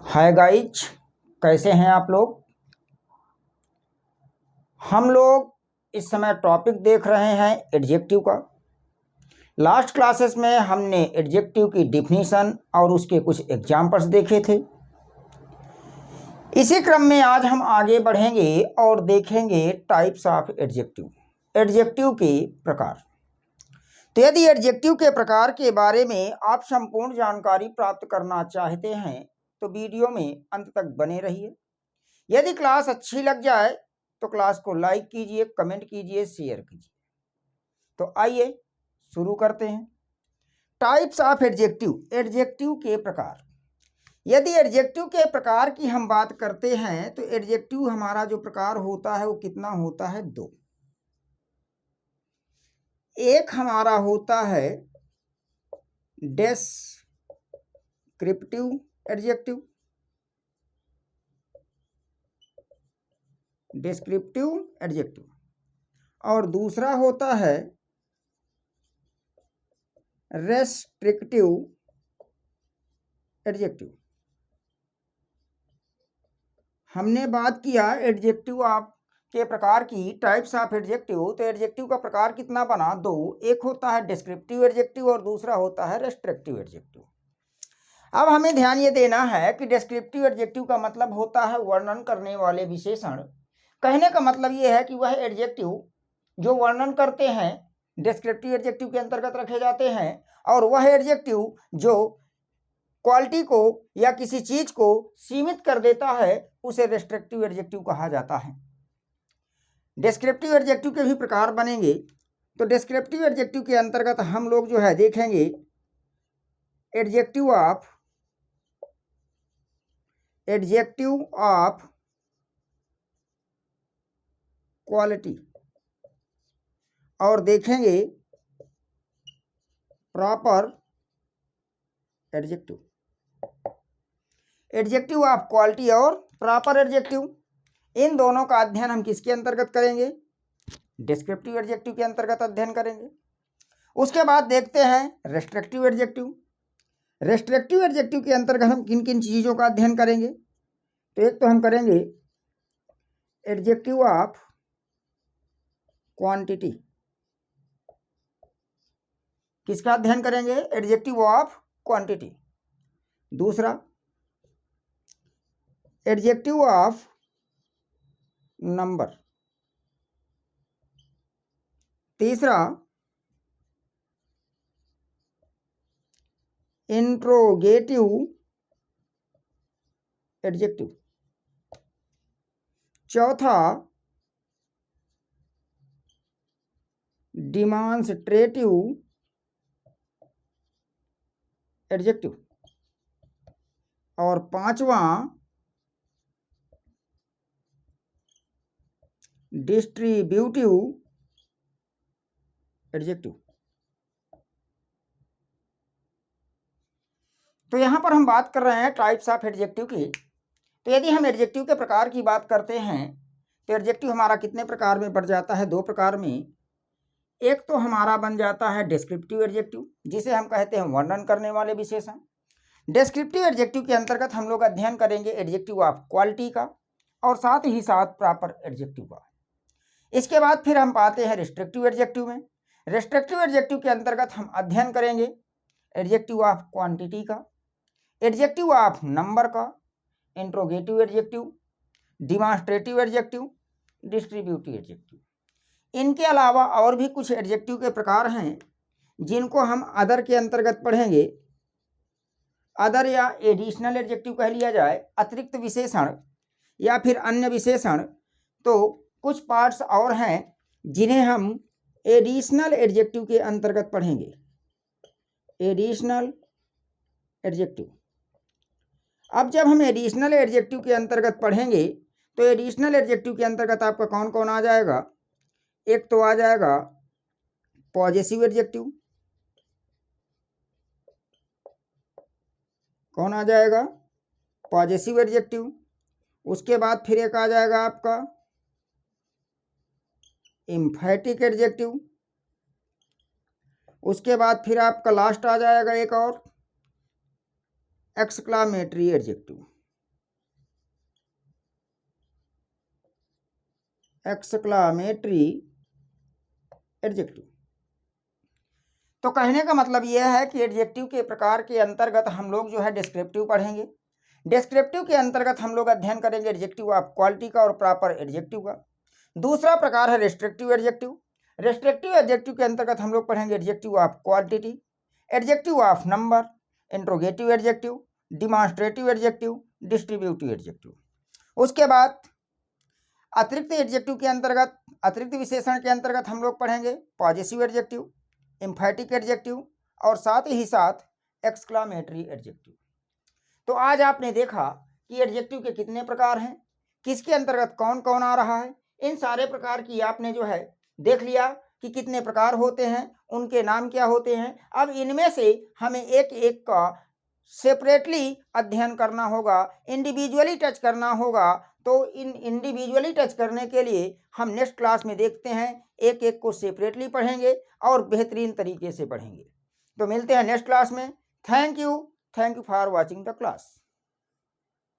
Hi guys, कैसे हैं आप लोग। हम लोग इस समय टॉपिक देख रहे हैं एडजेक्टिव का। लास्ट क्लासेस में हमने एडजेक्टिव की डिफिनीशन और उसके कुछ एग्जाम्पल्स देखे थे। इसी क्रम में आज हम आगे बढ़ेंगे और देखेंगे टाइप्स ऑफ एडजेक्टिव, एडजेक्टिव के प्रकार। तो यदि एडजेक्टिव के प्रकार के बारे में आप संपूर्ण जानकारी प्राप्त करना चाहते हैं तो वीडियो में अंत तक बने रहिए। यदि क्लास अच्छी लग जाए तो क्लास को लाइक कीजिए, कमेंट कीजिए, शेयर कीजिए। तो आइए शुरू करते हैं। टाइप्स ऑफ एडजेक्टिव, एडजेक्टिव के प्रकार। यदि एडजेक्टिव के प्रकार की हम बात करते हैं तो एडजेक्टिव हमारा जो प्रकार होता है वो कितना होता है? दो। एक हमारा होता है डेस्क्रिप्टिव एडजेक्टिव, डिस्क्रिप्टिव एडजेक्टिव, और दूसरा होता है रेस्ट्रिक्टिव एडजेक्टिव। हमने बात किया एडजेक्टिव आप के प्रकार की, टाइप्स ऑफ एडजेक्टिव। तो एडजेक्टिव का प्रकार कितना बना? दो। एक होता है डिस्क्रिप्टिव एडजेक्टिव और दूसरा होता है रेस्ट्रिक्टिव एडजेक्टिव। अब हमें ध्यान ये देना है कि डिस्क्रिप्टिव एडजेक्टिव का मतलब होता है वर्णन करने वाले विशेषण। कहने का मतलब ये है कि वह एडजेक्टिव जो वर्णन करते हैं डिस्क्रिप्टिव एडजेक्टिव के अंतर्गत रखे जाते हैं, और वह एडजेक्टिव जो क्वालिटी को या किसी चीज को सीमित कर देता है उसे रेस्ट्रिक्टिव एडजेक्टिव कहा जाता है। डिस्क्रिप्टिव एडजेक्टिव के भी प्रकार बनेंगे। तो डिस्क्रिप्टिव एडजेक्टिव के अंतर्गत हम लोग जो है देखेंगे एडजेक्टिव ऑफ क्वालिटी, और देखेंगे proper adjective. Adjective of quality और प्रॉपर एडजेक्टिव, इन दोनों का अध्ययन हम किसके अंतर्गत करेंगे? डिस्क्रिप्टिव एडजेक्टिव के अंतर्गत अध्ययन करेंगे। उसके बाद देखते हैं रेस्ट्रिक्टिव एडजेक्टिव। रेस्ट्रिक्टिव एडजेक्टिव के अंतर्गत हम किन किन चीज़ों का अध्ययन करेंगे? तो एक तो हम करेंगे एडजेक्टिव ऑफ क्वांटिटी। किसका अध्ययन करेंगे? Adjective of quantity. दूसरा एडजेक्टिव ऑफ नंबर। तीसरा इंट्रोगेटिव एडजेक्टिव। चौथा डिमॉन्स्ट्रेटिव एडजेक्टिव, और पांचवा डिस्ट्रीब्यूटिव एडजेक्टिव। तो यहां पर हम बात कर रहे हैं टाइप्स ऑफ एडजेक्टिव की। तो यदि हम एडजेक्टिव के प्रकार की बात करते हैं तो एडजेक्टिव हमारा कितने प्रकार में बढ़ जाता है? दो प्रकार में। एक तो हमारा बन जाता है डिस्क्रिप्टिव एडजेक्टिव, जिसे हम कहते हैं वर्णन करने वाले विशेषण। डिस्क्रिप्टिव एडजेक्टिव के अंतर्गत हम लोग अध्ययन करेंगे एडजेक्टिव ऑफ क्वालिटी का और साथ ही साथ प्रॉपर एडजेक्टिव का। इसके बाद फिर हम पाते हैं रिस्ट्रिक्टिव एडजेक्टिव में। रिस्ट्रिक्टिव एडजेक्टिव के अंतर्गत हम अध्ययन करेंगे एडजेक्टिव ऑफ क्वांटिटी का, एडजेक्टिव ऑफ नंबर का, interrogative adjective, demonstrative adjective, distributive adjective. इनके अलावा और भी कुछ एडजेक्टिव के प्रकार हैं जिनको हम अदर के अंतर्गत पढ़ेंगे। अदर या एडिशनल एडजेक्टिव कह लिया जाए, अतिरिक्त विशेषण या फिर अन्य विशेषण। तो कुछ पार्ट्स और हैं जिन्हें हम एडिशनल एडजेक्टिव के अंतर्गत पढ़ेंगे। Additional adjective. अब जब हम एडिशनल एडजेक्टिव के अंतर्गत पढ़ेंगे तो एडिशनल एडजेक्टिव के अंतर्गत आपका कौन कौन आ जाएगा? एक तो आ जाएगा पॉजेसिव एडजेक्टिव। कौन आ जाएगा? Possessive adjective. उसके बाद फिर एक आ जाएगा आपका एम्फैटिक एडजेक्टिव। उसके बाद फिर आपका लास्ट आ जाएगा एक और एक्सक्लामेटरी एडजेक्टिव। Exclamatory adjective. तो कहने का मतलब यह है कि एडजेक्टिव के प्रकार के अंतर्गत हम लोग जो है डिस्क्रिप्टिव पढ़ेंगे। डिस्क्रिप्टिव के अंतर्गत हम लोग अध्ययन करेंगे एडजेक्टिव ऑफ क्वालिटी का और प्रॉपर एडजेक्टिव का। दूसरा प्रकार है रिस्ट्रिक्टिव एडजेक्टिव। रिस्ट्रिक्टिव एडजेक्टिव के अंतर्गत हम लोग पढ़ेंगे adjective of quantity, adjective of number, interrogative adjective, demonstrative adjective, distributive adjective. उसके बाद अतिरिक्त एडजेक्टिव के अंतर्गत, अतिरिक्त विशेषण के अंतर्गत हम लोग पढ़ेंगे पॉजेसिव एडजेक्टिव, एम्फैटिक एडजेक्टिव और साथ ही साथ एक्सक्लामेटरी एडजेक्टिव। तो आज आपने देखा कि एडजेक्टिव के कितने प्रकार हैं, किसके अंतर्गत कौन कौन आ रहा है, इन सारे प्रकार की आपने जो है देख लिया कि कितने प्रकार होते हैं, उनके नाम क्या होते हैं। अब इनमें से हमें एक एक का सेपरेटली अध्ययन करना होगा, इंडिविजुअली टच करना होगा। तो इन इंडिविजुअली टच करने के लिए हम नेक्स्ट क्लास में देखते हैं, एक एक को सेपरेटली पढ़ेंगे और बेहतरीन तरीके से पढ़ेंगे। तो मिलते हैं नेक्स्ट क्लास में। Thank you for watching the class.